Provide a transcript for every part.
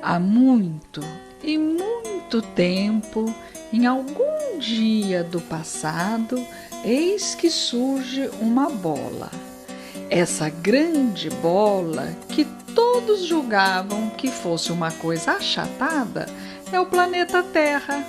Há muito e muito tempo, em algum dia do passado, eis que surge uma bola. Essa grande bola, que todos julgavam que fosse uma coisa achatada, é o planeta Terra.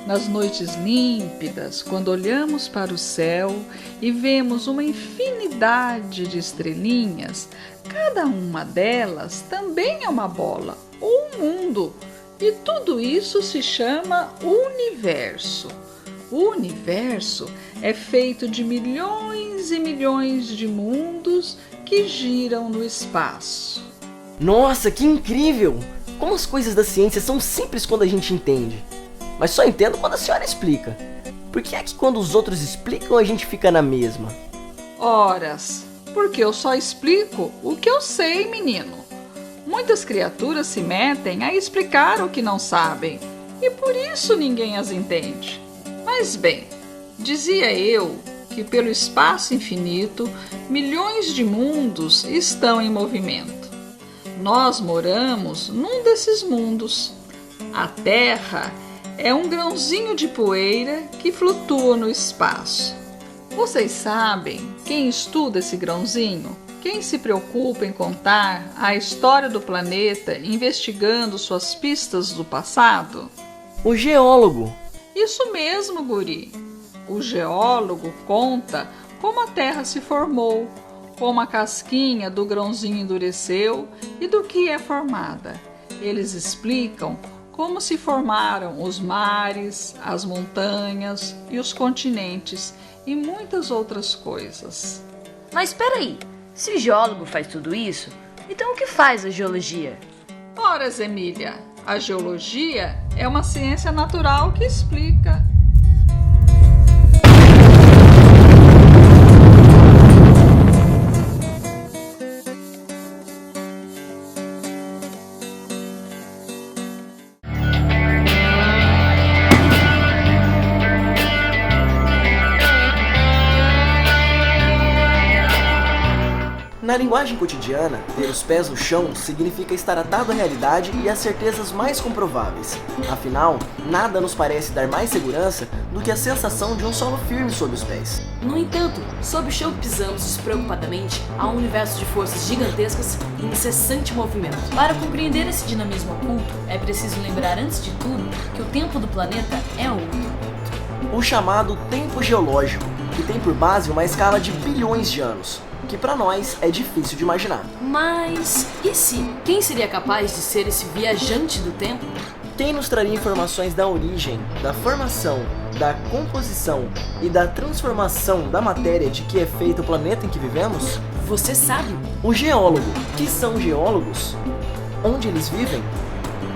Nas noites límpidas, quando olhamos para o céu e vemos uma infinidade de estrelinhas, cada uma delas também é uma bola, ou um mundo, e tudo isso se chama universo. O universo é feito de milhões e milhões de mundos que giram no espaço. Nossa, que incrível! Como as coisas da ciência são simples quando a gente entende. Mas só entendo quando a senhora explica. Por que é que quando os outros explicam a gente fica na mesma? Horas, porque eu só explico o que eu sei, menino. Muitas criaturas se metem a explicar o que não sabem, e por isso ninguém as entende. Mas bem, dizia eu que pelo espaço infinito, milhões de mundos estão em movimento. Nós moramos num desses mundos. A Terra é um grãozinho de poeira que flutua no espaço. Vocês sabem quem estuda esse grãozinho? Quem se preocupa em contar a história do planeta, investigando suas pistas do passado? O geólogo. Isso mesmo, guri. O geólogo conta como a Terra se formou, como a casquinha do grãozinho endureceu e do que é formada. Eles explicam como se formaram os mares, as montanhas e os continentes e muitas outras coisas. Mas espera aí, se o geólogo faz tudo isso, então o que faz a geologia? Ora, Emília, a geologia é uma ciência natural que explica. Na linguagem cotidiana, ter os pés no chão significa estar atado à realidade e às certezas mais comprováveis. Afinal, nada nos parece dar mais segurança do que a sensação de um solo firme sob os pés. No entanto, sob o chão que pisamos despreocupadamente, há um universo de forças gigantescas em incessante movimento. Para compreender esse dinamismo oculto, é preciso lembrar antes de tudo que o tempo do planeta é outro. O chamado tempo geológico, que tem por base uma escala de bilhões de anos, que para nós é difícil de imaginar. Mas e se? Quem seria capaz de ser esse viajante do tempo? Quem nos traria informações da origem, da formação, da composição e da transformação da matéria de que é feito o planeta em que vivemos? Você sabe? O geólogo. Que são geólogos? Onde eles vivem?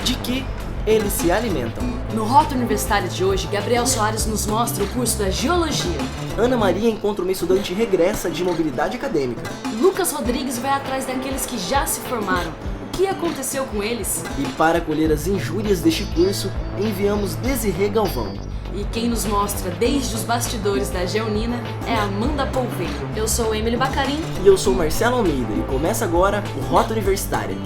De que eles se alimentam? No Rota Universitária de hoje, Gabriel Soares nos mostra o curso da Geologia. Ana Maria encontra uma estudante regressa de mobilidade acadêmica. Lucas Rodrigues vai atrás daqueles que já se formaram. O que aconteceu com eles? E para colher as injúrias deste curso, enviamos Desirê Galvão. E quem nos mostra desde os bastidores da Geonina é Amanda Polveiro. Eu sou Emily Bacarin. E eu sou Marcelo Almeida e começa agora o Rota Universitária.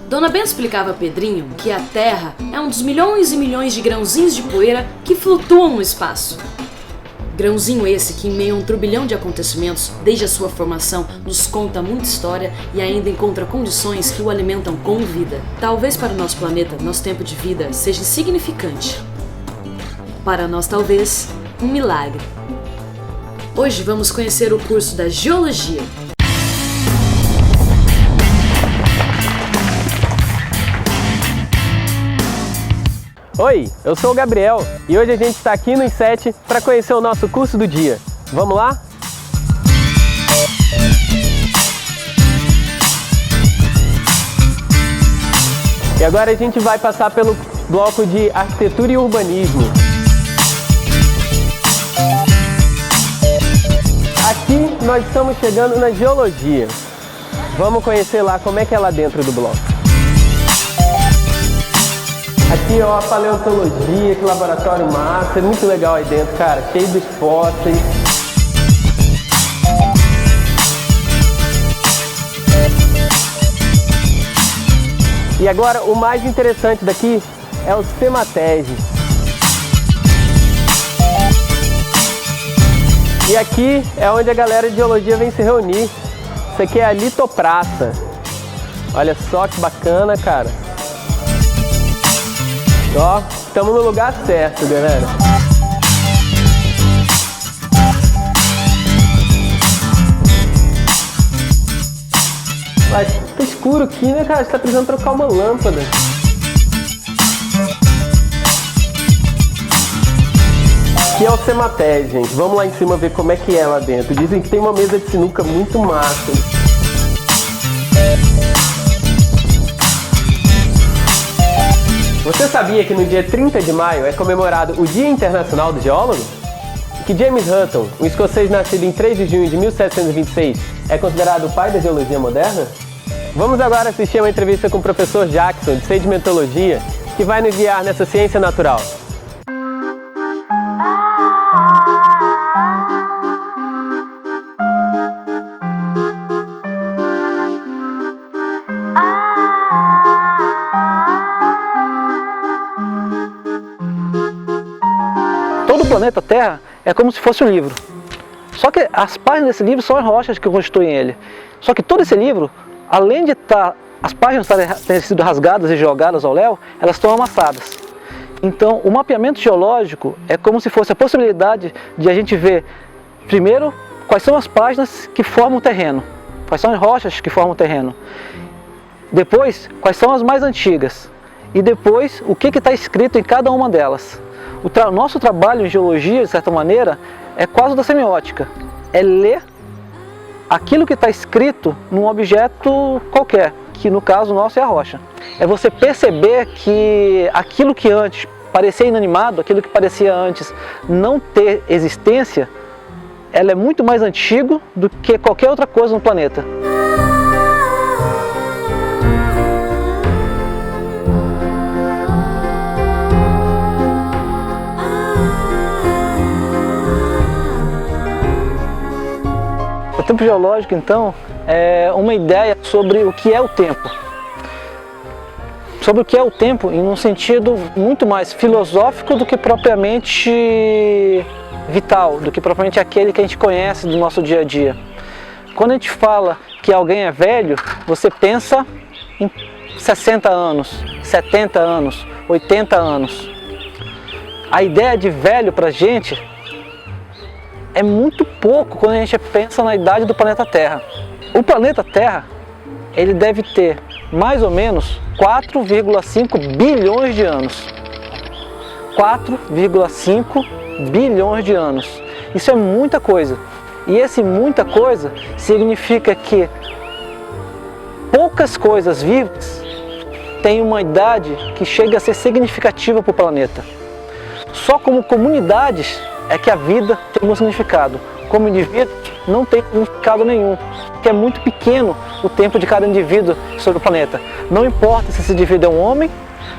Dona Bento explicava a Pedrinho que a Terra é um dos milhões e milhões de grãozinhos de poeira que flutuam no espaço. Grãozinho esse que, em meio a um turbilhão de acontecimentos, desde a sua formação, nos conta muita história e ainda encontra condições que o alimentam com vida. Talvez para o nosso planeta, nosso tempo de vida seja insignificante. Para nós, talvez, um milagre. Hoje vamos conhecer o curso da Geologia. Oi, eu sou o Gabriel e hoje a gente está aqui no INSET para conhecer o nosso curso do dia. Vamos lá? E agora a gente vai passar pelo bloco de Arquitetura e Urbanismo. Aqui nós estamos chegando na Geologia. Vamos conhecer lá como é que é lá dentro do bloco. Aqui, ó, a paleontologia, que laboratório massa, é muito legal aí dentro, cara, cheio de fósseis. E agora, o mais interessante daqui é o Cematese. E aqui é onde a galera de geologia vem se reunir. Isso aqui é a litopraça. Olha só que bacana, cara. Ó, estamos no lugar certo, galera. Mas tá escuro aqui, né, cara? Você tá precisando trocar uma lâmpada. Aqui é o Cematese, gente. Vamos lá em cima ver como é que é lá dentro. Dizem que tem uma mesa de sinuca muito massa. Você sabia que no dia 30 de maio é comemorado o Dia Internacional do Geólogo? E que James Hutton, um escocês nascido em 3 de junho de 1726, é considerado o pai da geologia moderna? Vamos agora assistir a uma entrevista com o professor Jackson, de sedimentologia, que vai nos guiar nessa ciência natural. Todo o planeta Terra é como se fosse um livro. Só que as páginas desse livro são as rochas que constituem ele. Só que todo esse livro, além de as páginas terem sido rasgadas e jogadas ao léu, elas estão amassadas. Então, o mapeamento geológico é como se fosse a possibilidade de a gente ver, primeiro, quais são as páginas que formam o terreno, quais são as rochas que formam o terreno. Depois, quais são as mais antigas. E depois, o que está escrito em cada uma delas. O nosso trabalho em geologia, de certa maneira, é quase da semiótica. É ler aquilo que está escrito num objeto qualquer, que no caso nosso é a rocha. É você perceber que aquilo que antes parecia inanimado, aquilo que parecia antes não ter existência, ela é muito mais antigo do que qualquer outra coisa no planeta. O tempo geológico, então, é uma ideia sobre o que é o tempo. Sobre o que é o tempo em um sentido muito mais filosófico do que propriamente vital, do que propriamente aquele que a gente conhece do nosso dia a dia. Quando a gente fala que alguém é velho, você pensa em 60 anos, 70 anos, 80 anos. A ideia de velho pra gente é muito pouco quando a gente pensa na idade do planeta Terra. O planeta Terra, ele deve ter mais ou menos 4,5 bilhões de anos. 4,5 bilhões de anos. Isso é muita coisa. E esse muita coisa significa que poucas coisas vivas têm uma idade que chega a ser significativa para o planeta. Só como comunidades é que a vida tem um significado. Como indivíduo, não tem significado nenhum, porque é muito pequeno o tempo de cada indivíduo sobre o planeta. Não importa se esse indivíduo é um homem,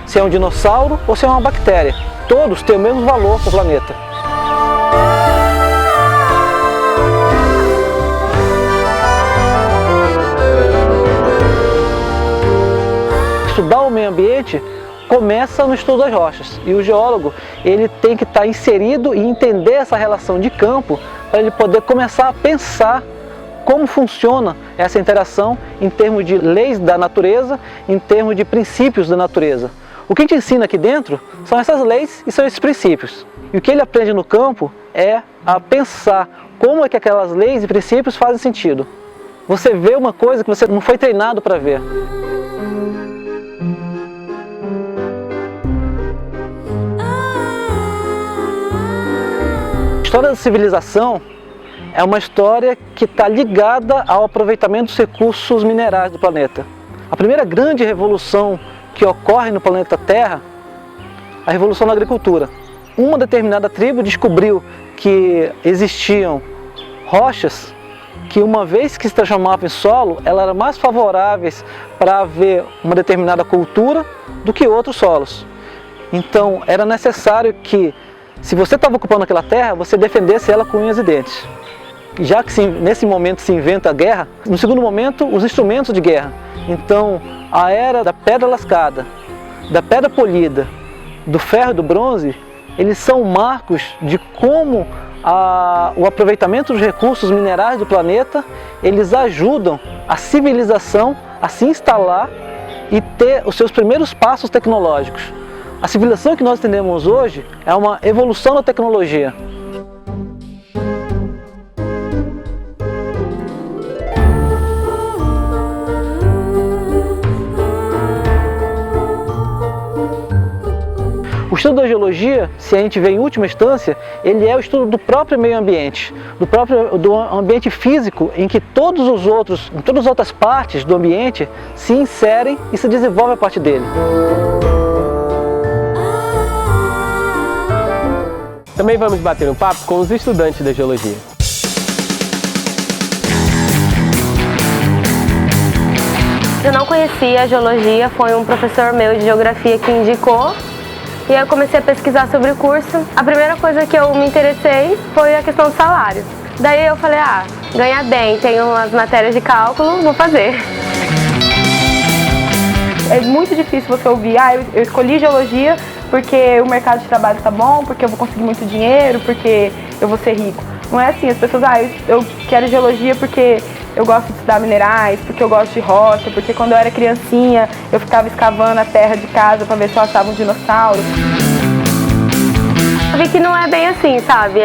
se é um dinossauro ou se é uma bactéria. Todos têm o mesmo valor para o planeta. Estudar o meio ambiente começa no estudo das rochas, e o geólogo ele tem que estar inserido e entender essa relação de campo para ele poder começar a pensar como funciona essa interação em termos de leis da natureza, em termos de princípios da natureza. O que a gente ensina aqui dentro são essas leis e são esses princípios. E o que ele aprende no campo é a pensar como é que aquelas leis e princípios fazem sentido. Você vê uma coisa que você não foi treinado para ver. história da civilização é uma história que está ligada ao aproveitamento dos recursos minerais do planeta. A primeira grande revolução que ocorre no planeta Terra é a revolução da agricultura. Uma determinada tribo descobriu que existiam rochas que, uma vez que se transformavam em solo, elas eram mais favoráveis para haver uma determinada cultura do que outros solos. Então era necessário que, se você estava ocupando aquela terra, você defendesse ela com unhas e dentes. Já que nesse momento se inventa a guerra, no segundo momento os instrumentos de guerra. Então a era da pedra lascada, da pedra polida, do ferro e do bronze, eles são marcos de como o aproveitamento dos recursos minerais do planeta, eles ajudam a civilização a se instalar e ter os seus primeiros passos tecnológicos. A civilização que nós entendemos hoje é uma evolução da tecnologia. O estudo da geologia, se a gente vê em última instância, ele é o estudo do próprio meio ambiente, do ambiente físico em que todas as outras partes do ambiente se inserem e se desenvolvem a partir dele. Também vamos bater um papo com os estudantes da geologia. Eu não conhecia a geologia, foi um professor meu de geografia que indicou. E aí eu comecei a pesquisar sobre o curso. A primeira coisa que eu me interessei foi a questão do salário. Daí eu falei, ganhar bem, tenho umas matérias de cálculo, vou fazer. É muito difícil você ouvir, eu escolhi geologia porque o mercado de trabalho está bom, porque eu vou conseguir muito dinheiro, porque eu vou ser rico. Não é assim, as pessoas, eu quero geologia porque eu gosto de estudar minerais, porque eu gosto de rocha, porque quando eu era criancinha eu ficava escavando a terra de casa para ver se eu achava um dinossauro. Eu vi que não é bem assim, sabe?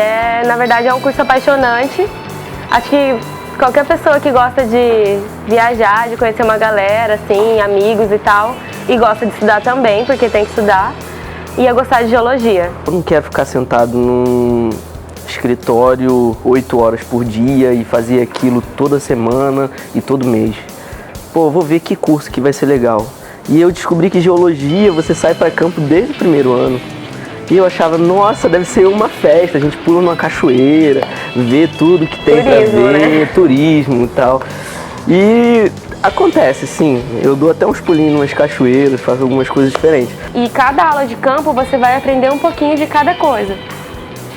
Na verdade é um curso apaixonante. Acho que qualquer pessoa que gosta de viajar, de conhecer uma galera, assim, amigos e tal, e gosta de estudar também, porque tem que estudar, ia gostar de geologia. Eu não quero ficar sentado num escritório 8 horas por dia e fazer aquilo toda semana e todo mês. Pô, vou ver que curso que vai ser legal. E eu descobri que geologia você sai para campo desde o primeiro ano. E eu achava, nossa, deve ser uma festa, a gente pula numa cachoeira, vê tudo que tem para ver, né? Turismo e tal. E acontece, sim, eu dou até uns pulinhos em umas cachoeiras, faço algumas coisas diferentes. E cada aula de campo você vai aprender um pouquinho de cada coisa.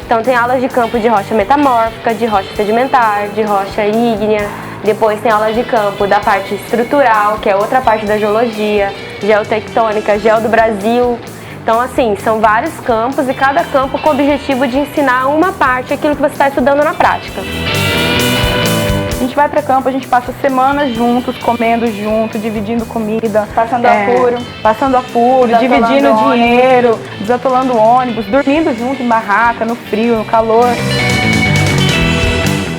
Então tem aulas de campo de rocha metamórfica, de rocha sedimentar, de rocha ígnea. Depois tem aula de campo da parte estrutural, que é outra parte da geologia, geotectônica, geo do Brasil. Então assim, são vários campos e cada campo com o objetivo de ensinar uma parte daquilo que você está estudando na prática. A gente vai para campo, a gente passa semanas juntos, comendo junto, dividindo comida, passando apuro, dividindo dinheiro, desatolando ônibus, dormindo junto em barraca, no frio, no calor.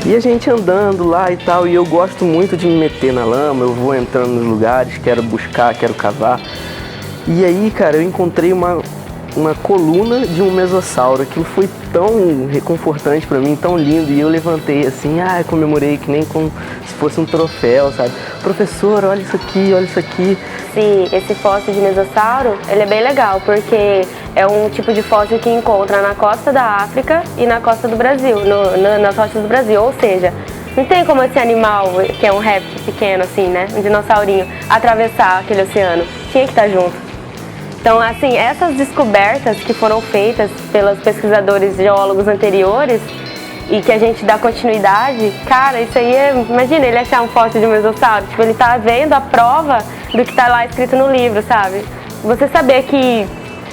E a gente andando lá e tal, e eu gosto muito de me meter na lama, eu vou entrando nos lugares, quero buscar, quero cavar. E aí, cara, eu encontrei uma coluna de um mesossauro. Aquilo foi tão reconfortante pra mim, tão lindo. E eu levantei assim, comemorei que nem como se fosse um troféu, sabe? Professor, olha isso aqui, olha isso aqui. Esse fóssil de mesossauro, ele é bem legal, porque é um tipo de fóssil que encontra na costa da África e na costa do Brasil, nas rochas do Brasil. Ou seja, não tem como esse animal, que é um réptil pequeno assim, né? Um dinossaurinho, atravessar aquele oceano. Tinha que estar junto. Então, assim, essas descobertas que foram feitas pelos pesquisadores geólogos anteriores e que a gente dá continuidade, cara, isso aí imagina ele achar um fóssil de um mesossauro, tipo, ele tá vendo a prova do que tá lá escrito no livro, sabe? Você saber que,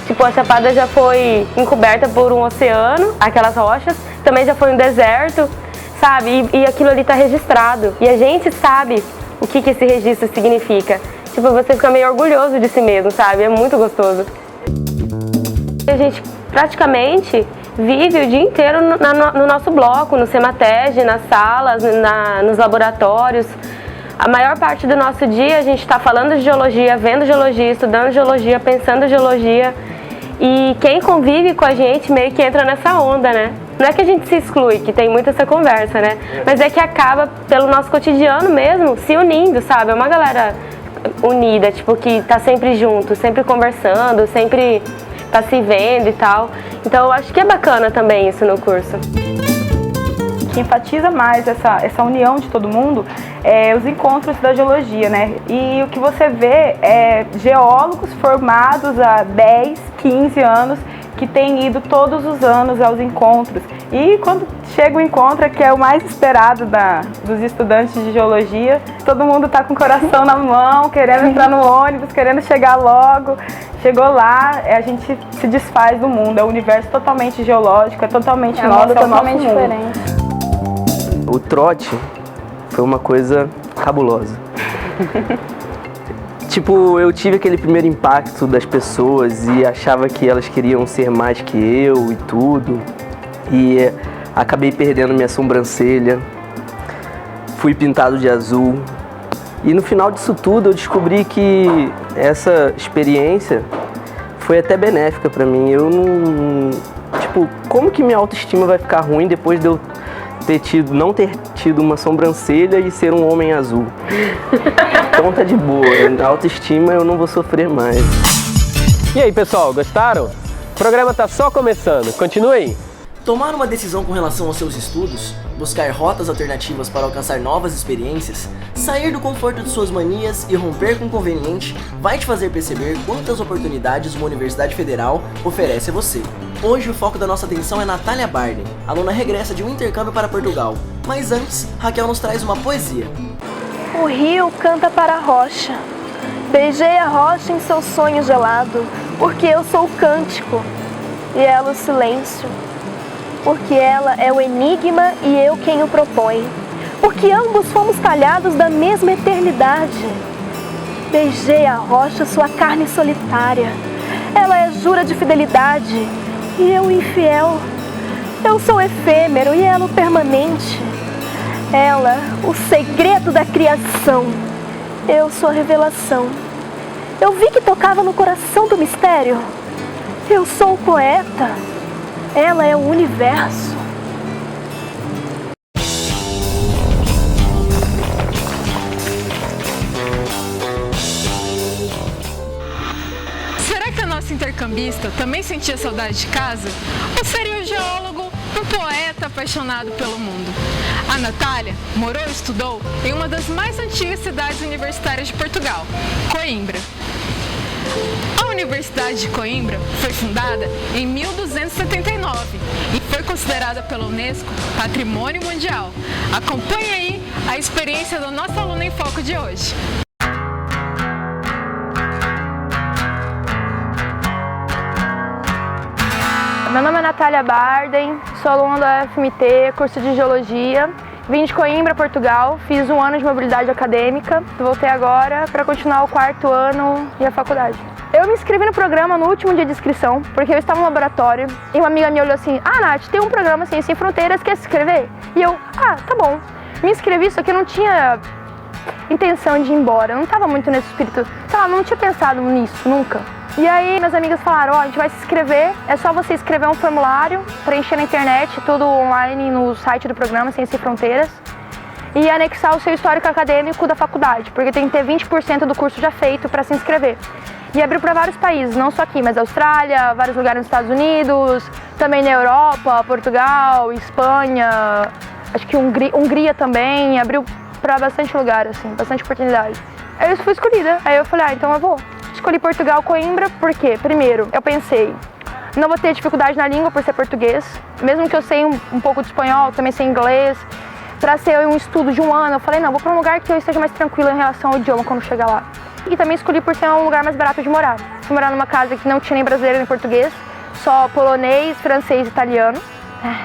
tipo, a Chapada já foi encoberta por um oceano, aquelas rochas, também já foi um deserto, sabe? E aquilo ali tá registrado. E a gente sabe o que esse registro significa. Tipo, você fica meio orgulhoso de si mesmo, sabe? É muito gostoso. A gente praticamente vive o dia inteiro no nosso bloco, no Sematege, nas salas, nos laboratórios. A maior parte do nosso dia a gente está falando de geologia, vendo geologia, estudando geologia, pensando geologia. E quem convive com a gente meio que entra nessa onda, né? Não é que a gente se exclui, que tem muito essa conversa, né? Mas é que acaba, pelo nosso cotidiano mesmo, se unindo, sabe? É uma galera unida, tipo, que tá sempre junto, sempre conversando, sempre tá se vendo e tal. Então eu acho que é bacana também isso no curso. O que enfatiza mais essa união de todo mundo é os encontros da geologia, né? E o que você vê é geólogos formados há 10, 15 anos que têm ido todos os anos aos encontros. E quando chega o encontro, que é o mais esperado dos estudantes de geologia, todo mundo está com o coração na mão, querendo entrar no ônibus, querendo chegar logo. Chegou lá, a gente se desfaz do mundo, é um universo totalmente geológico, é totalmente nosso, é totalmente diferente. O trote foi uma coisa cabulosa. Tipo, eu tive aquele primeiro impacto das pessoas e achava que elas queriam ser mais que eu e tudo. E acabei perdendo minha sobrancelha, fui pintado de azul. E no final disso tudo eu descobri que essa experiência foi até benéfica pra mim. Eu não... Tipo, como que minha autoestima vai ficar ruim depois de eu não ter tido uma sobrancelha e ser um homem azul? Então tá de boa, a autoestima eu não vou sofrer mais. E aí, pessoal, gostaram? O programa tá só começando, continue aí. Tomar uma decisão com relação aos seus estudos, buscar rotas alternativas para alcançar novas experiências, sair do conforto de suas manias e romper com o conveniente vai te fazer perceber quantas oportunidades uma Universidade Federal oferece a você. Hoje o foco da nossa atenção é Natália Barden, aluna regressa de um intercâmbio para Portugal. Mas antes, Raquel nos traz uma poesia. O rio canta para a rocha. Beijei a rocha em seu sonho gelado, porque eu sou o cântico e ela o silêncio. Porque ela é o enigma e eu quem o propõe. Porque ambos fomos talhados da mesma eternidade. Beijei a rocha, sua carne solitária. Ela é jura de fidelidade e eu infiel. Eu sou efêmero e ela o permanente. Ela, o segredo da criação. Eu sou a revelação. Eu vi que tocava no coração do mistério. Eu sou o poeta. Ela é o universo. Será que a nossa intercambista também sentia saudade de casa? Ou seria o geólogo um poeta apaixonado pelo mundo? A Natália morou e estudou em uma das mais antigas cidades universitárias de Portugal, Coimbra. A Universidade de Coimbra foi fundada em 1279 e foi considerada pela Unesco Patrimônio Mundial. Acompanhe aí a experiência da nossa aluna em foco de hoje. Meu nome é Natália Barden, sou aluna da UFMT, curso de Geologia. Vim de Coimbra, Portugal, fiz 1 ano de mobilidade acadêmica, voltei agora para continuar o 4º ano e a faculdade. Eu me inscrevi no programa no último dia de inscrição, porque eu estava no laboratório e uma amiga minha olhou assim: "Ah, Nath, tem um programa assim, Sem Fronteiras, quer se inscrever?" E eu: "Ah, tá bom." Me inscrevi, só que eu não tinha intenção de ir embora, eu não estava muito nesse espírito, sei lá, não tinha pensado nisso, nunca. E aí minhas amigas falaram: "Ó, a gente vai se inscrever, é só você escrever um formulário, preencher na internet, tudo online no site do programa Sem Fronteiras, e anexar o seu histórico acadêmico da faculdade, porque tem que ter 20% do curso já feito para se inscrever." E abriu para vários países, não só aqui, mas Austrália, vários lugares nos Estados Unidos, também na Europa, Portugal, Espanha, acho que Hungria também, abriu para bastante lugar, assim, bastante oportunidade. Aí eu fui escolhida, aí eu falei: "Ah, então eu vou." Escolhi Portugal, Coimbra, porque, primeiro, eu pensei, não vou ter dificuldade na língua por ser português, mesmo que eu sei um pouco de espanhol, também sei inglês. Para ser um estudo de 1 ano, eu falei: não, vou para um lugar que eu esteja mais tranquila em relação ao idioma quando chegar lá. E também escolhi por ser um lugar mais barato de morar. Fui morar numa casa que não tinha nem brasileiro nem português, só polonês, francês e italiano.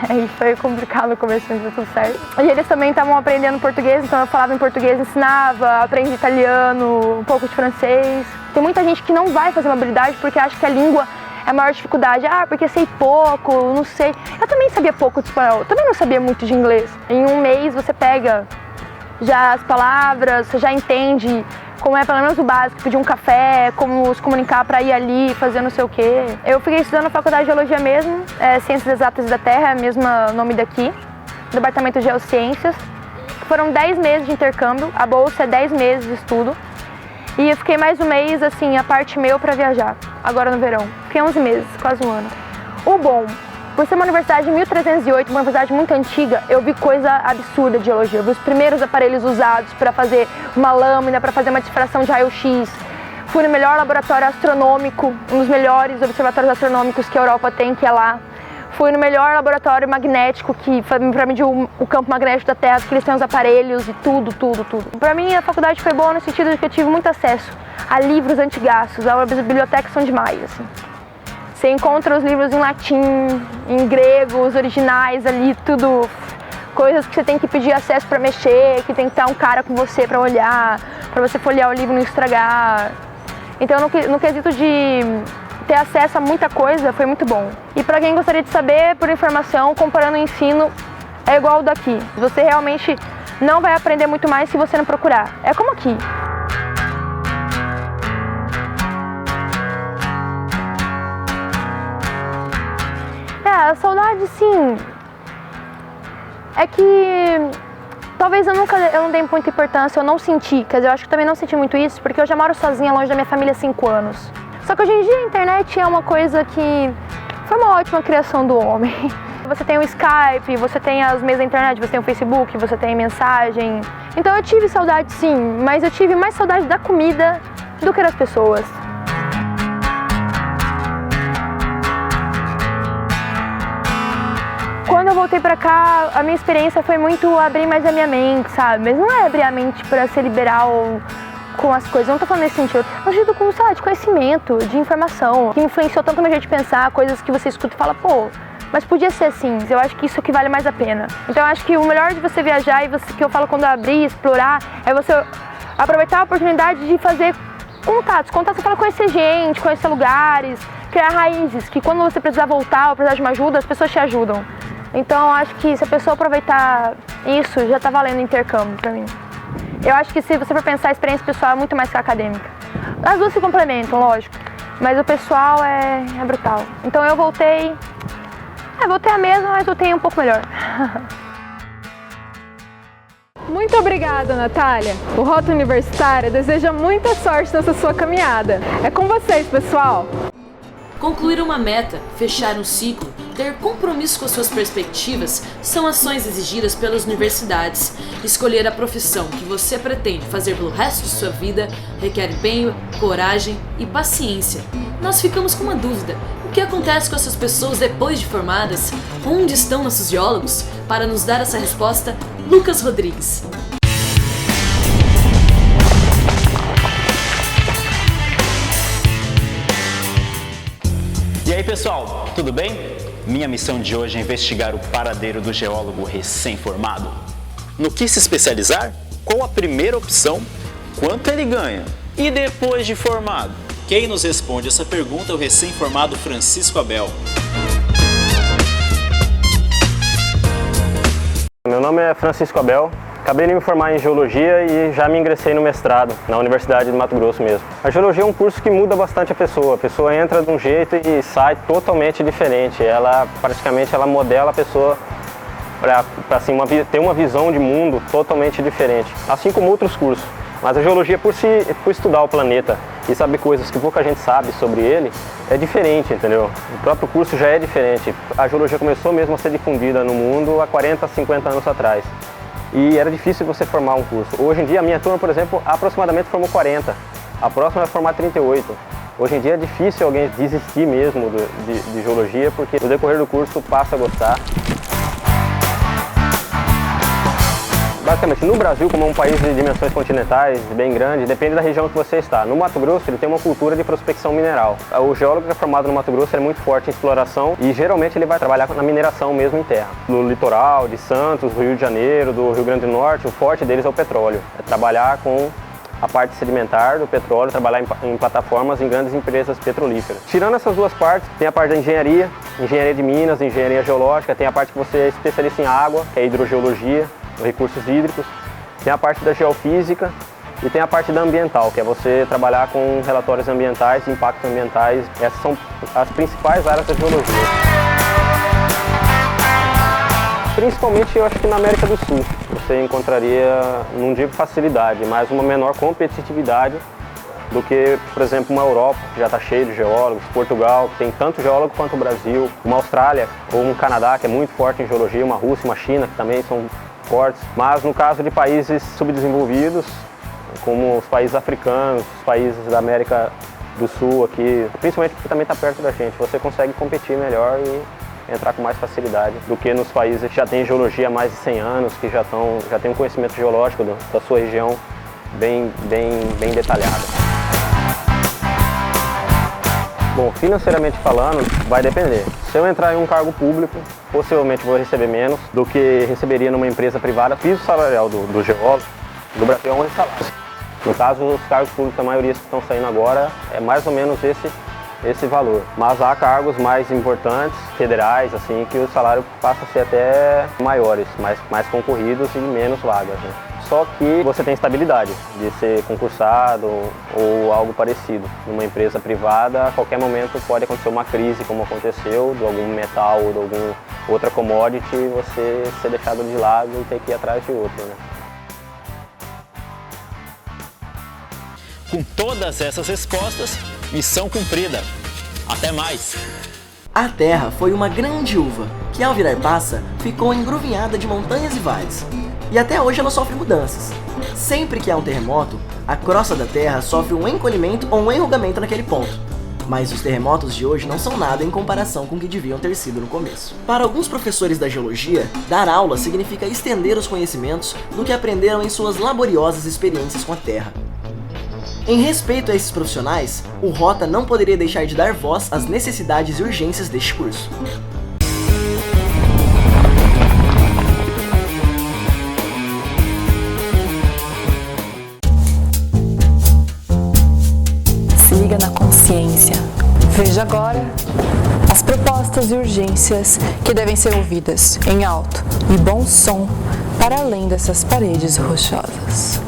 Aí foi complicado no começo, mas deu tudo certo. E eles também estavam aprendendo português, então eu falava em português, ensinava, aprendi italiano, um pouco de francês. Tem muita gente que não vai fazer mobilidade porque acha que a língua é a maior dificuldade. Ah, porque sei pouco, não sei. Eu também sabia pouco de espanhol, eu também não sabia muito de inglês. Em 1 mês você pega já as palavras, você já entende como é pelo menos o básico, pedir um café, como se comunicar para ir ali, fazer não sei o quê. Eu fiquei estudando na faculdade de Geologia mesmo, Ciências Exatas da Terra, é o mesmo nome daqui, Departamento de Geociências. Foram 10 meses de intercâmbio, a bolsa é 10 meses de estudo. E eu fiquei mais um mês, assim, a parte meu para viajar, agora no verão. Fiquei 11 meses, quase um ano. O bom, por ser uma universidade de 1308, uma universidade muito antiga, eu vi coisa absurda de geologia. Eu vi os primeiros aparelhos usados para fazer uma lâmina, para fazer uma difração de raio-x. Fui no melhor laboratório astronômico, um dos melhores observatórios astronômicos que a Europa tem, que é lá. Fui no melhor laboratório magnético, que para medir o campo magnético da Terra, que eles têm os aparelhos e tudo. Para mim, a faculdade foi boa no sentido de que eu tive muito acesso a livros antigaços, as bibliotecas são demais, assim. Você encontra os livros em latim, em grego, os originais ali, tudo. Coisas que você tem que pedir acesso para mexer, que tem que estar um cara com você para olhar, para você folhear o livro e não estragar. Então, no quesito de ter acesso a muita coisa, foi muito bom. E para quem gostaria de saber, por informação, comparando o ensino, é igual ao daqui. Você realmente não vai aprender muito mais se você não procurar. É como aqui. A saudade, sim, é que talvez eu não dei muita importância, eu não senti, quer dizer, eu acho que também não senti muito isso, porque eu já moro sozinha, longe da minha família há 5 anos. Só que hoje em dia a internet é uma coisa que foi uma ótima criação do homem. Você tem o Skype, você tem as meios da internet, você tem o Facebook, você tem mensagem. Então eu tive saudade, sim, mas eu tive mais saudade da comida do que das pessoas. Quando eu voltei pra cá, a minha experiência foi muito abrir mais a minha mente, sabe? Mas não é abrir a mente pra ser liberal com as coisas, eu não tô falando nesse sentido. No sentido com, sei lá, de conhecimento, de informação, que influenciou tanto no meu jeito de pensar, coisas que você escuta e fala, pô, mas podia ser assim. Eu acho que isso é que vale mais a pena. Então eu acho que o melhor de você viajar, e que eu falo quando abrir, explorar, é você aproveitar a oportunidade de fazer contatos. Contatos, você fala, conhecer gente, conhecer lugares, criar raízes, que quando você precisar voltar ou precisar de uma ajuda, as pessoas te ajudam. Então, eu acho que se a pessoa aproveitar isso, já está valendo o intercâmbio para mim. Eu acho que se você for pensar, a experiência pessoal é muito mais que a acadêmica. As duas se complementam, lógico, mas o pessoal é brutal. Então, eu voltei a mesma, mas voltei um pouco melhor. Muito obrigada, Natália. O Rota Universitária deseja muita sorte nessa sua caminhada. É com vocês, pessoal! Concluir uma meta, fechar um ciclo, ter compromisso com as suas perspectivas são ações exigidas pelas universidades. Escolher a profissão que você pretende fazer pelo resto de sua vida requer empenho, coragem e paciência. Nós ficamos com uma dúvida: o que acontece com essas pessoas depois de formadas? Onde estão nossos geólogos? Para nos dar essa resposta, Lucas Rodrigues. E aí, pessoal, tudo bem? Minha missão de hoje é investigar o paradeiro do geólogo recém-formado. No que se especializar? Qual a primeira opção? Quanto ele ganha? E depois de formado? Quem nos responde essa pergunta é o recém-formado Francisco Abel. Meu nome é Francisco Abel. Acabei de me formar em Geologia e já me ingressei no mestrado, na Universidade do Mato Grosso mesmo. A Geologia é um curso que muda bastante a pessoa entra de um jeito e sai totalmente diferente. Ela praticamente modela a pessoa para assim, ter uma visão de mundo totalmente diferente, assim como outros cursos. Mas a Geologia, por estudar o planeta e saber coisas que pouca gente sabe sobre ele, é diferente, entendeu? O próprio curso já é diferente. A Geologia começou mesmo a ser difundida no mundo há 40, 50 anos atrás. E era difícil você formar um curso. Hoje em dia, a minha turma, por exemplo, aproximadamente formou 40. A próxima vai formar 38. Hoje em dia é difícil alguém desistir mesmo de Geologia, porque no decorrer do curso passa a gostar. Basicamente, no Brasil, como é um país de dimensões continentais, bem grande, depende da região que você está. No Mato Grosso, ele tem uma cultura de prospecção mineral. O geólogo que é formado no Mato Grosso é muito forte em exploração e geralmente ele vai trabalhar na mineração mesmo em terra. No litoral de Santos, do Rio de Janeiro, do Rio Grande do Norte, o forte deles é o petróleo. É trabalhar com a parte sedimentar do petróleo, trabalhar em plataformas em grandes empresas petrolíferas. Tirando essas duas partes, tem a parte da engenharia de minas, engenharia geológica, tem a parte que você é especialista em água, que é hidrogeologia, recursos hídricos, tem a parte da geofísica E tem a parte da ambiental, que é você trabalhar com relatórios ambientais, impactos ambientais. Essas são as principais áreas da geologia. Principalmente, eu acho que na América do Sul, você encontraria, não digo facilidade, mas uma menor competitividade do que, por exemplo, uma Europa, que já está cheia de geólogos, Portugal, que tem tanto geólogo quanto o Brasil, uma Austrália ou um Canadá, que é muito forte em geologia, uma Rússia, uma China, que também são fortes. Mas no caso de países subdesenvolvidos, como os países africanos, os países da América do Sul aqui, principalmente porque também está perto da gente, você consegue competir melhor e entrar com mais facilidade do que nos países que já têm geologia há mais de 100 anos, que já têm um conhecimento geológico da sua região bem detalhado. Bom, financeiramente falando, vai depender. Se eu entrar em um cargo público, possivelmente vou receber menos do que receberia numa empresa privada. O piso salarial do geólogo do Brasil é 11 salários. No caso, os cargos públicos, a maioria que estão saindo agora, é mais ou menos esse valor. Mas há cargos mais importantes, federais, assim, que o salário passa a ser até maiores, mais concorridos e menos vagas, né? Só que você tem estabilidade de ser concursado ou algo parecido. Numa empresa privada, a qualquer momento pode acontecer uma crise, como aconteceu, de algum metal ou de alguma outra commodity, você ser deixado de lado e ter que ir atrás de outro, né? Com todas essas respostas, missão cumprida. Até mais! A Terra foi uma grande uva, que ao virar passa, ficou engruvinhada de montanhas e vales. E até hoje ela sofre mudanças. Sempre que há um terremoto, a crosta da Terra sofre um encolhimento ou um enrugamento naquele ponto. Mas os terremotos de hoje não são nada em comparação com o que deviam ter sido no começo. Para alguns professores da geologia, dar aula significa estender os conhecimentos do que aprenderam em suas laboriosas experiências com a Terra. Em respeito a esses profissionais, o Rota não poderia deixar de dar voz às necessidades e urgências deste curso. Se liga na consciência. Veja agora as propostas e urgências que devem ser ouvidas em alto e bom som para além dessas paredes rochosas.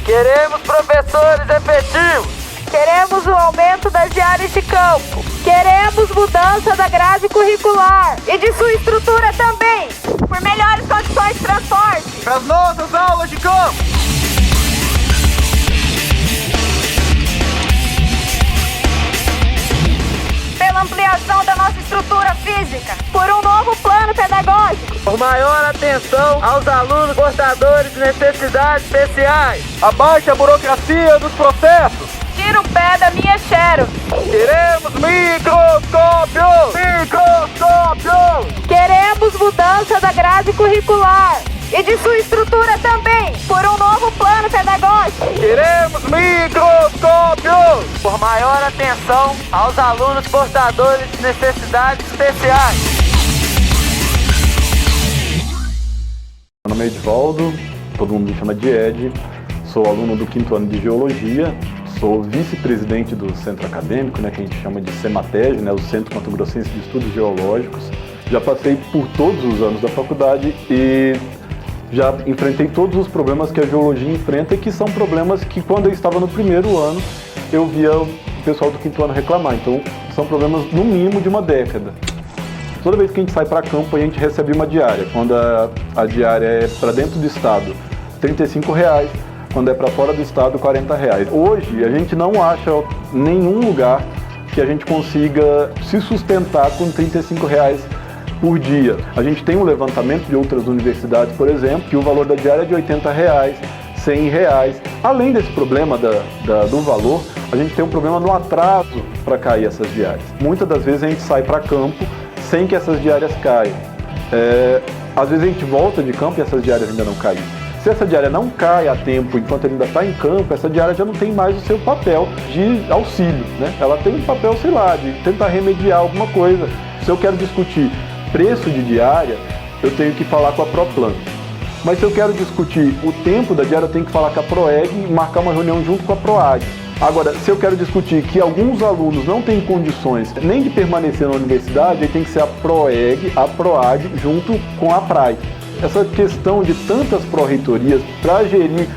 Queremos professores efetivos. Queremos o aumento das diárias de campo. Queremos mudança da grade curricular e de sua estrutura também, por melhores condições de transporte. Para as nossas aulas de campo. Pela ampliação da nossa estrutura física, por um novo plano pedagógico. Por maior atenção aos alunos portadores de necessidades especiais. Abaixe a burocracia dos processos. Tira o pé da minha xerox. Queremos microscópio! Microscópio! Queremos mudança da grade curricular e de sua estrutura também, por um novo plano pedagógico. Queremos microscópio! Por maior atenção aos alunos portadores de necessidades especiais. Meu nome é Edvaldo, todo mundo me chama de Ed, sou aluno do 5º ano de Geologia, sou vice-presidente do centro acadêmico, que a gente chama de CEMATEG, o Centro Mato Grossense de Estudos Geológicos. Já passei por todos os anos da faculdade e já enfrentei todos os problemas que a geologia enfrenta, que são problemas que quando eu estava no 1º ano eu via o pessoal do 5º ano reclamar, então são problemas no mínimo de uma década. Toda vez que a gente sai para campo, a gente recebe uma diária. Quando a diária é para dentro do estado, R$ 35,00. Quando é para fora do estado, R$ 40,00. Hoje, a gente não acha nenhum lugar que a gente consiga se sustentar com R$ 35,00 por dia. A gente tem um levantamento de outras universidades, por exemplo, que o valor da diária é de R$ 80,00, R$ 100,00. Além desse problema do valor, a gente tem um problema no atraso para cair essas diárias. Muitas das vezes a gente sai para campo sem que essas diárias caiam. Às vezes a gente volta de campo e essas diárias ainda não caíram. Se essa diária não cai a tempo enquanto ele ainda está em campo, essa diária já não tem mais o seu papel de auxílio, né? Ela tem um papel, sei lá, de tentar remediar alguma coisa. Se eu quero discutir preço de diária, eu tenho que falar com a Proplan. Mas se eu quero discutir o tempo da diária, eu tenho que falar com a Proeg e marcar uma reunião junto com a Proag. Agora, se eu quero discutir que alguns alunos não têm condições nem de permanecer na universidade, aí tem que ser a Proeg, a Proag, junto com a PRAE. Essa questão de tantas pró-reitorias para gerir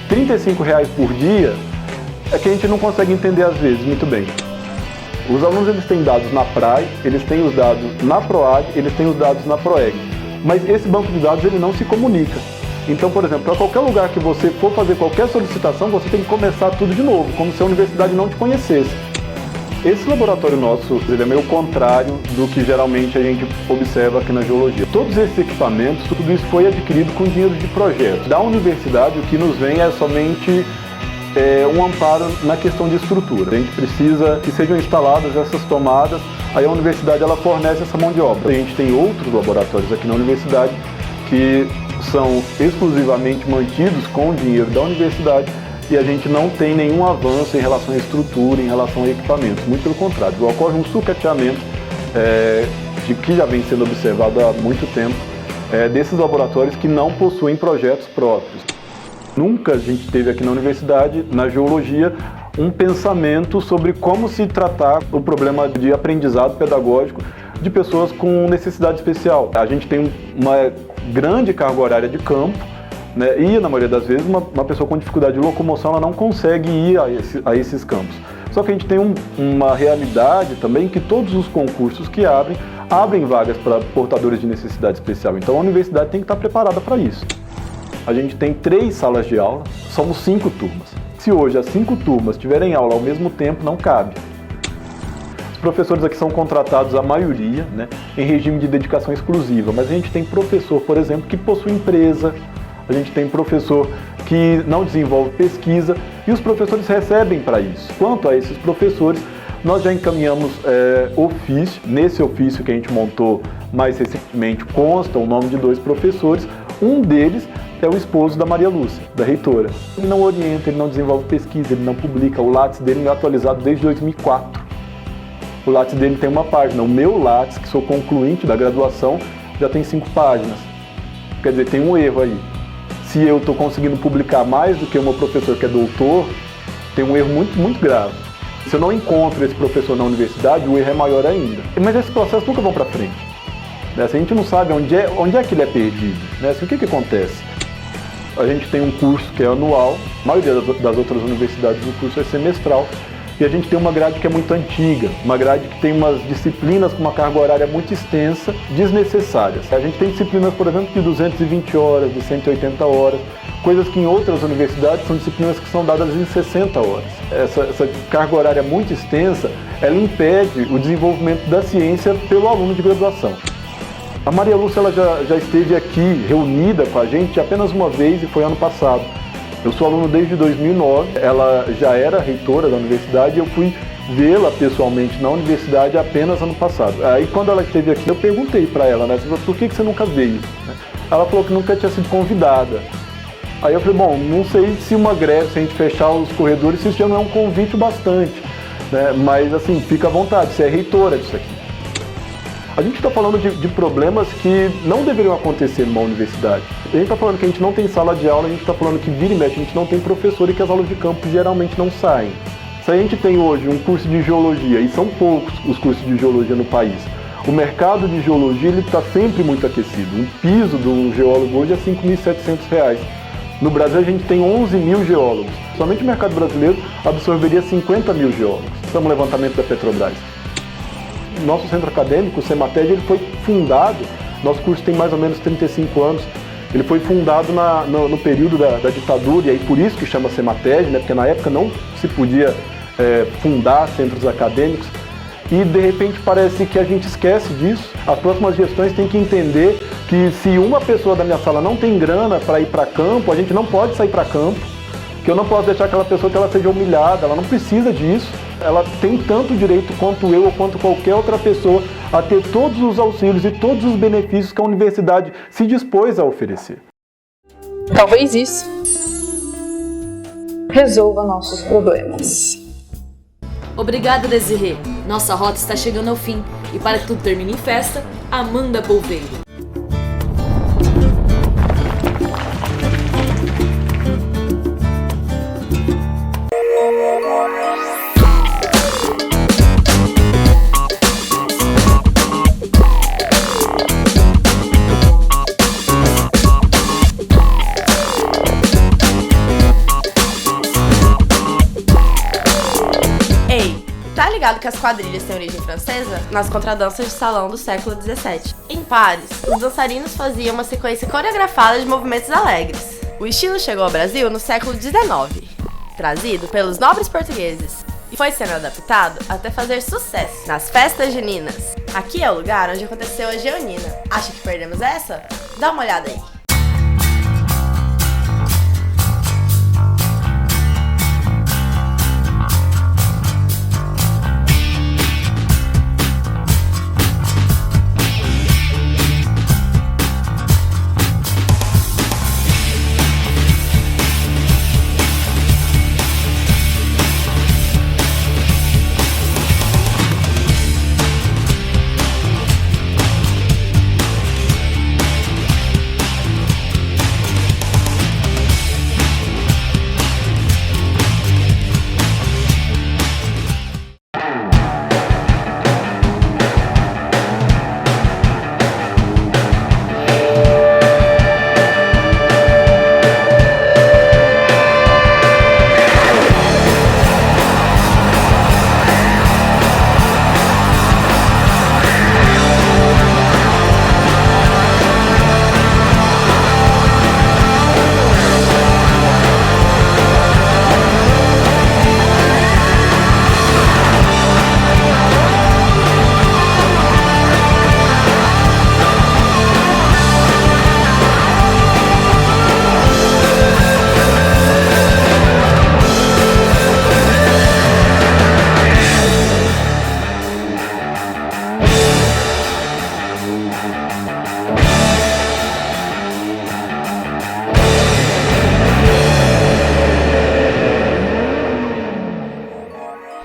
R$35 por dia é que a gente não consegue entender às vezes muito bem. Os alunos eles têm dados na PRAE, eles têm os dados na Proag, eles têm os dados na Proeg. Mas esse banco de dados ele não se comunica. Então, por exemplo, para qualquer lugar que você for fazer qualquer solicitação, você tem que começar tudo de novo, como se a universidade não te conhecesse. Esse laboratório nosso ele é meio contrário do que geralmente a gente observa aqui na geologia. Todos esses equipamentos, tudo isso foi adquirido com dinheiro de projeto. Da universidade, o que nos vem é somente um amparo na questão de estrutura. A gente precisa que sejam instaladas essas tomadas, aí a universidade ela fornece essa mão de obra. A gente tem outros laboratórios aqui na universidade que são exclusivamente mantidos com o dinheiro da universidade e a gente não tem nenhum avanço em relação à estrutura, em relação a equipamentos. Muito pelo contrário, ocorre um sucateamento de que já vem sendo observado há muito tempo desses laboratórios que não possuem projetos próprios. Nunca a gente teve aqui na universidade, na geologia, um pensamento sobre como se tratar o problema de aprendizado pedagógico de pessoas com necessidade especial. A gente tem uma grande carga horária de campo, né, e na maioria das vezes uma pessoa com dificuldade de locomoção ela não consegue ir a esses campos. Só que a gente tem uma realidade também que todos os concursos que abrem vagas para portadores de necessidade especial. Então a universidade tem que estar preparada para isso. A gente tem 3 salas de aula, somos 5 turmas. Se hoje as 5 turmas tiverem aula ao mesmo tempo, não cabe. Os professores aqui são contratados, a maioria, né, em regime de dedicação exclusiva, mas a gente tem professor, por exemplo, que possui empresa, a gente tem professor que não desenvolve pesquisa e os professores recebem para isso. Quanto a esses professores, nós já encaminhamos ofício. Nesse ofício que a gente montou mais recentemente consta o nome de 2 professores, um deles é o esposo da Maria Lúcia, da reitora. Ele não orienta, ele não desenvolve pesquisa, ele não publica, o Lattes dele não é atualizado desde 2004. O Lattes dele tem uma página, o meu Lattes, que sou concluinte da graduação, já tem 5 páginas. Quer dizer, tem um erro aí. Se eu estou conseguindo publicar mais do que o meu professor que é doutor, tem um erro muito, muito grave. Se eu não encontro esse professor na universidade, o erro é maior ainda. Mas esses processos nunca vão para frente. Né? Se a gente não sabe onde é que ele é perdido, né? Assim, o que acontece? A gente tem um curso que é anual, a maioria das outras universidades o curso é semestral, e a gente tem uma grade que é muito antiga, uma grade que tem umas disciplinas com uma carga horária muito extensa, desnecessárias. A gente tem disciplinas, por exemplo, de 220 horas, de 180 horas, coisas que em outras universidades são disciplinas que são dadas em 60 horas. Essa carga horária muito extensa, ela impede o desenvolvimento da ciência pelo aluno de graduação. A Maria Lúcia ela já esteve aqui reunida com a gente apenas uma vez e foi ano passado. Eu sou aluno desde 2009, ela já era reitora da universidade e eu fui vê-la pessoalmente na universidade apenas ano passado. Aí quando ela esteve aqui eu perguntei para ela, né, por que você nunca veio? Ela falou que nunca tinha sido convidada. Aí eu falei, bom, não sei se uma greve, se a gente fechar os corredores, se isso já não é um convite bastante, né? Mas assim, fica à vontade, você é reitora disso aqui. A gente está falando de problemas que não deveriam acontecer numa universidade. A gente está falando que a gente não tem sala de aula, a gente está falando que vira e mexe, a gente não tem professor e que as aulas de campo geralmente não saem. Se a gente tem hoje um curso de geologia, e são poucos os cursos de geologia no país, o mercado de geologia está sempre muito aquecido. Um piso do geólogo hoje é R$ 5.700. No Brasil a gente tem 11 mil geólogos. Somente o mercado brasileiro absorveria 50 mil geólogos. Isso é um levantamento da Petrobras. Nosso centro acadêmico, o CEMATED, ele foi fundado, nosso curso tem mais ou menos 35 anos, ele foi fundado no período da ditadura, e aí por isso que chama CEMATED, né, porque na época não se podia fundar centros acadêmicos, e de repente parece que a gente esquece disso. As próximas gestões têm que entender que se uma pessoa da minha sala não tem grana para ir para campo, a gente não pode sair para campo, que eu não posso deixar aquela pessoa que ela seja humilhada, ela não precisa disso. Ela tem tanto direito quanto eu ou quanto qualquer outra pessoa a ter todos os auxílios e todos os benefícios que a universidade se dispôs a oferecer. Talvez isso resolva nossos problemas. Obrigada, Desirê. Nossa rota está chegando ao fim. E para que tudo termine em festa, Amanda Polveiro. Tá ligado que as quadrilhas têm origem francesa? Nas contradanças de salão do século XVII. Em Paris, os dançarinos faziam uma sequência coreografada de movimentos alegres. O estilo chegou ao Brasil no século XIX, trazido pelos nobres portugueses, e foi sendo adaptado até fazer sucesso nas festas juninas. Aqui é o lugar onde aconteceu a Jeanina. Acha que perdemos essa? Dá uma olhada aí.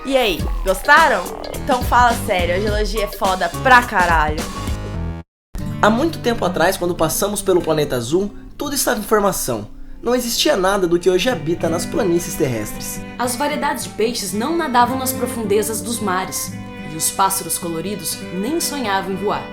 E aí, gostaram? Então fala sério, a geologia é foda pra caralho. Há muito tempo atrás, quando passamos pelo planeta azul, tudo estava em formação. Não existia nada do que hoje habita nas planícies terrestres. As variedades de peixes não nadavam nas profundezas dos mares, e os pássaros coloridos nem sonhavam em voar.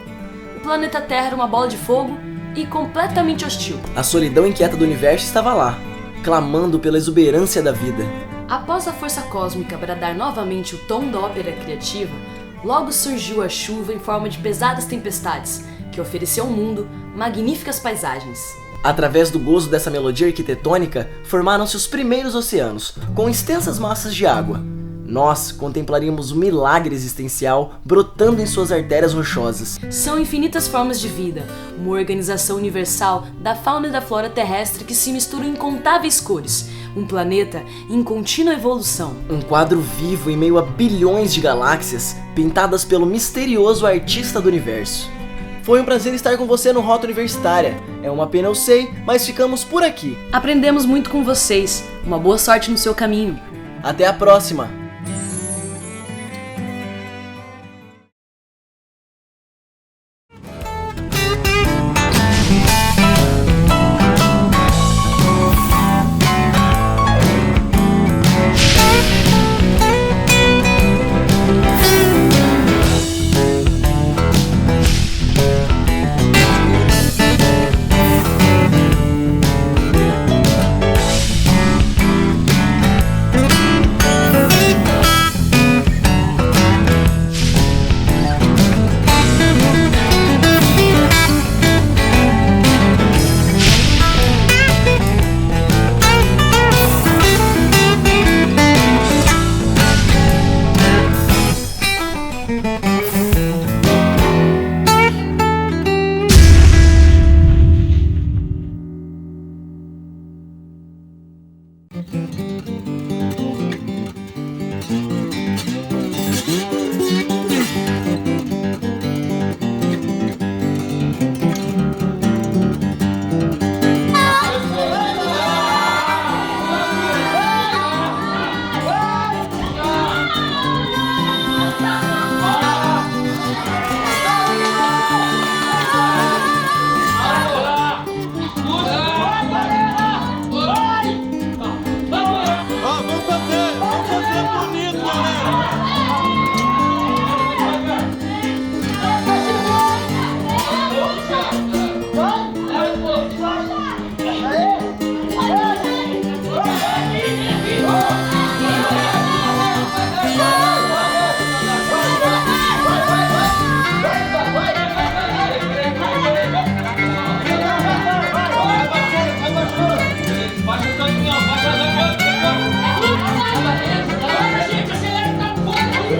O planeta Terra era uma bola de fogo e completamente hostil. A solidão inquieta do universo estava lá, clamando pela exuberância da vida. Após a força cósmica bradar novamente o tom da ópera criativa, logo surgiu a chuva em forma de pesadas tempestades, que ofereceu ao mundo magníficas paisagens. Através do gozo dessa melodia arquitetônica, formaram-se os primeiros oceanos, com extensas massas de água. Nós contemplaríamos o milagre existencial brotando em suas artérias rochosas. São infinitas formas de vida, uma organização universal da fauna e da flora terrestre que se misturam em incontáveis cores, um planeta em contínua evolução. Um quadro vivo em meio a bilhões de galáxias, pintadas pelo misterioso artista do universo. Foi um prazer estar com você no Rota Universitária. É uma pena, eu sei, mas ficamos por aqui. Aprendemos muito com vocês. Uma boa sorte no seu caminho. Até a próxima!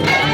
Tchau!